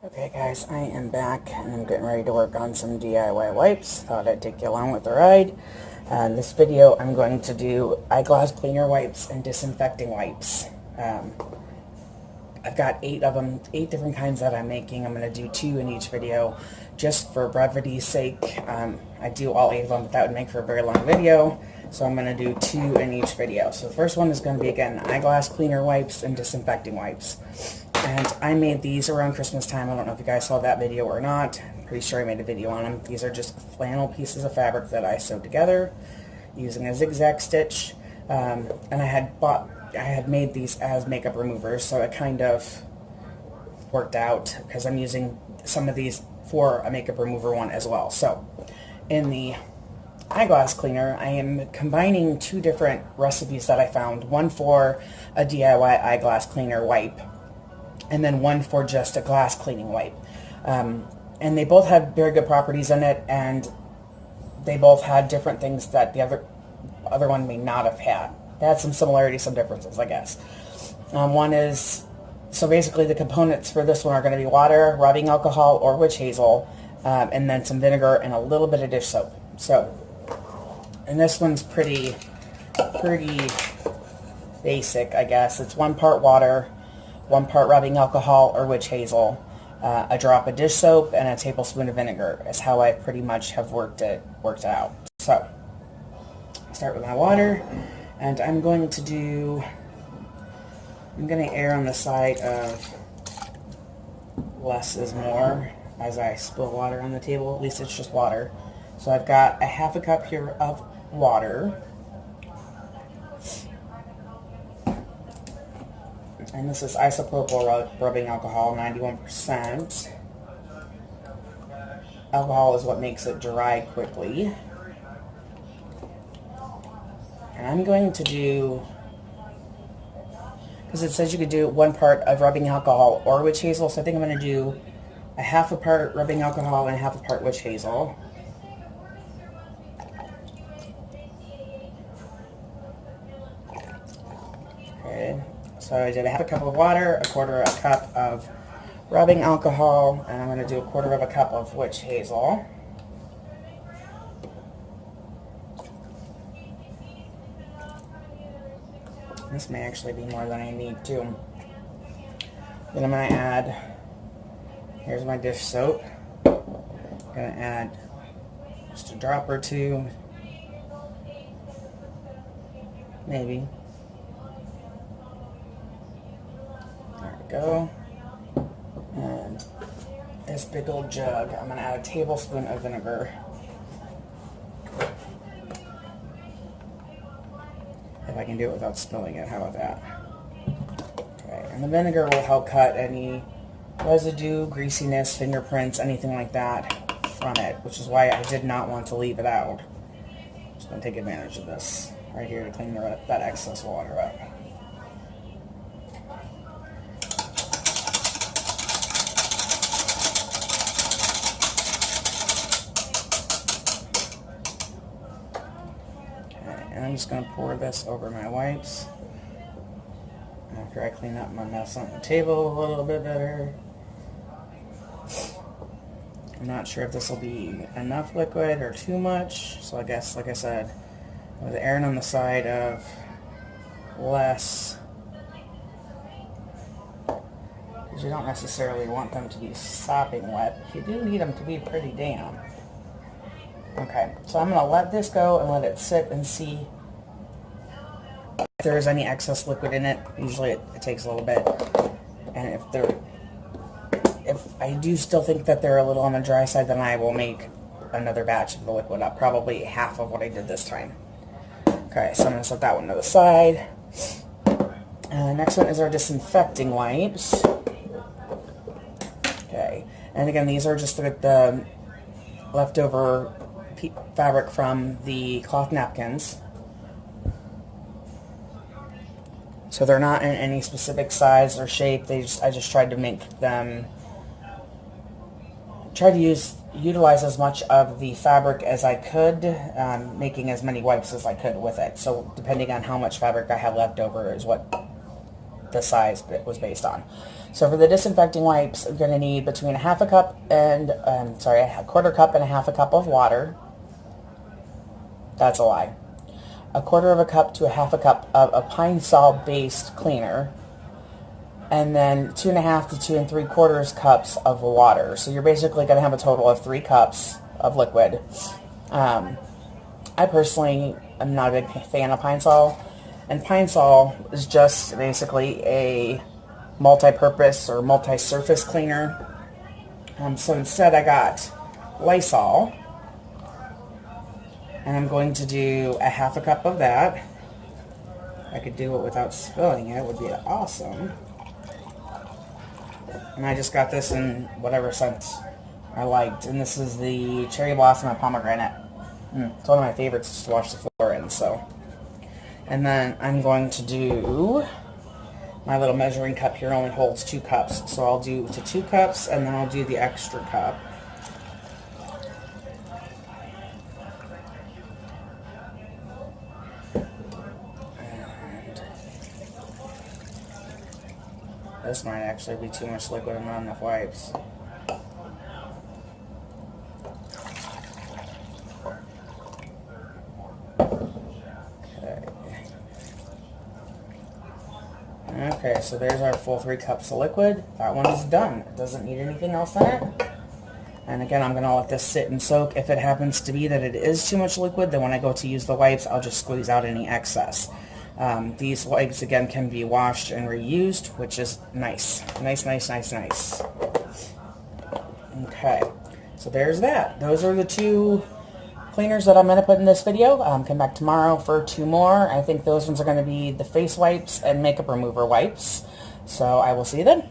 Okay guys, I am back and I'm getting ready to work on some DIY wipes. Thought I'd take you along with the ride. In this video I'm going to do eyeglass cleaner wipes and disinfecting wipes. I've got 8 of them, 8 different kinds that I'm making. I'm going to do 2 in each video just for brevity's sake. I do all 8 of them, but that would make for a very long video. So I'm going to do 2 in each video. So the first one is going to be, again, eyeglass cleaner wipes and disinfecting wipes. And I made these around Christmas time. I don't know if you guys saw that video or not. I'm pretty sure I made a video on them. These are just flannel pieces of fabric that I sewed together using a zigzag stitch. And I had made these as makeup removers, so it kind of worked out because I'm using some of these for a makeup remover one as well. So in the eyeglass cleaner, I am combining 2 different recipes that I found. One for a DIY eyeglass cleaner wipe, and then one for just a glass cleaning wipe. And they both had very good properties in it, and they both had different things that the other one may not have had. They had some similarities, some differences, I guess. One is, so basically the components for this one are going to be water, rubbing alcohol, or witch hazel, and then some vinegar and a little bit of dish soap. So, and this one's pretty basic, I guess. It's 1 part water, 1 part rubbing alcohol or witch hazel, a drop of dish soap, and a tablespoon of vinegar is how I pretty much have worked it out. So, I'll start with my water, and I'm going to err on the side of less is more as I spill water on the table. At least it's just water. So I've got a half a cup here of water. And this is isopropyl rubbing alcohol, 91%. Alcohol is what makes it dry quickly. And I'm going to do, because it says you could do 1 part of rubbing alcohol or witch hazel, so I think I'm going to do a half a part rubbing alcohol and a half a part witch hazel. Okay, so I did a half a cup of water, a quarter of a cup of rubbing alcohol, and I'm going to do a quarter of a cup of witch hazel. This may actually be more than I need too. Then I'm going to add, here's my dish soap. I'm going to add just a drop or 2, maybe. There we go. And this big old jug, I'm going to add a tablespoon of vinegar. If I can do it without spilling it, how about that? Okay, and the vinegar will help cut any residue, greasiness, fingerprints, anything like that from it, which is why I did not want to leave it out. Just going to take advantage of this right here to clean that excess water up. And I'm just going to pour this over my wipes after I clean up my mess on the table a little bit better. I'm not sure if this will be enough liquid or too much, so I guess, like I said, I was erring on the side of less, because you don't necessarily want them to be sopping wet. You do need them to be pretty damp. Okay, so I'm going to let this go and let it sit and see if there's any excess liquid in it. Usually it takes a little bit. And if I do still think that they're a little on the dry side, then I will make another batch of the liquid up. Probably half of what I did this time. Okay, so I'm going to set that one to the side. Next one is our disinfecting wipes. Okay, and again, these are just the leftover fabric from the cloth napkins. So they're not in any specific size or shape. I just tried to make them, utilize as much of the fabric as I could, making as many wipes as I could with it. So depending on how much fabric I have left over is what the size it was based on. So for the disinfecting wipes, I'm going to need between a half a cup and, a quarter cup and a half a cup of water. That's a lie. A quarter of a cup to a half a cup of a Pine Sol based cleaner. And then 2.5 to 2 3/4 cups of water. So you're basically going to have a total of 3 cups of liquid. I personally am not a big fan of Pine Sol. And Pine Sol is just basically a multi-purpose or multi-surface cleaner. So instead I got Lysol. And I'm going to do a half a cup of that. I could do it without spilling it. It would be awesome. And I just got this in whatever scent I liked. And this is the Cherry Blossom and Pomegranate. It's one of my favorites to wash the floor in. So, and then I'm going to do, my little measuring cup here only holds 2 cups. So I'll do to 2 cups and then I'll do the extra cup. This might actually be too much liquid and not enough wipes. Okay, so there's our full 3 cups of liquid. That one is done. It doesn't need anything else in it. And again, I'm going to let this sit and soak. If it happens to be that it is too much liquid, then when I go to use the wipes, I'll just squeeze out any excess. These wipes, again, can be washed and reused, which is nice. Nice. Okay, so there's that. Those are the 2 cleaners that I'm going to put in this video. Come back tomorrow for 2 more. I think those ones are going to be the face wipes and makeup remover wipes. So I will see you then.